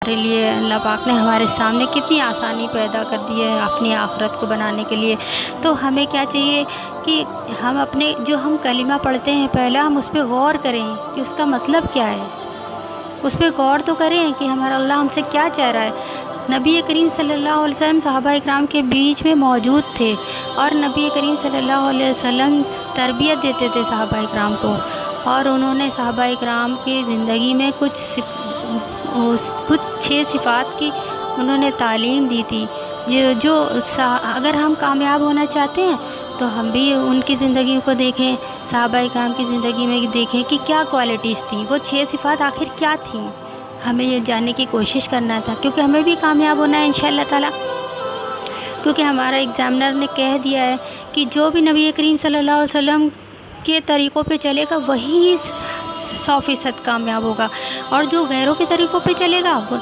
ہمارے لیے اللہ پاک نے ہمارے سامنے کتنی آسانی پیدا کر دی ہے اپنی آخرت کو بنانے کے لیے۔ تو ہمیں کیا چاہیے کہ ہم اپنے جو ہم کلمہ پڑھتے ہیں پہلا ہم اس پہ غور کریں کہ اس کا مطلب کیا ہے، اس پہ غور تو کریں کہ ہمارا اللہ ہم سے کیا چاہ رہا ہے۔ نبی کریم صلی اللہ علیہ وسلم صحابہ اکرام کے بیچ میں موجود تھے اور نبی کریم صلی اللہ علیہ وسلم تربیت دیتے تھے صحابہ اکرام کو، اور انہوں نے صحابہ اکرام کی زندگی میں کچھ 6 صفات کی انہوں نے تعلیم دی تھی، جو اگر ہم کامیاب ہونا چاہتے ہیں تو ہم بھی ان کی زندگی کو دیکھیں، صحابہ اکرام کی زندگی میں دیکھیں کہ کیا کوالٹیز تھیں، وہ 6 صفات آخر کیا تھیں۔ ہمیں یہ جاننے کی کوشش کرنا تھا، کیونکہ ہمیں بھی کامیاب ہونا ہے انشاءاللہ تعالیٰ، کیونکہ ہمارا ایگزامنر نے کہہ دیا ہے کہ جو بھی نبی کریم صلی اللہ علیہ وسلم کے طریقوں پہ چلے گا وہی 100% کامیاب ہوگا، اور جو غیروں کے طریقوں پہ چلے گا وہ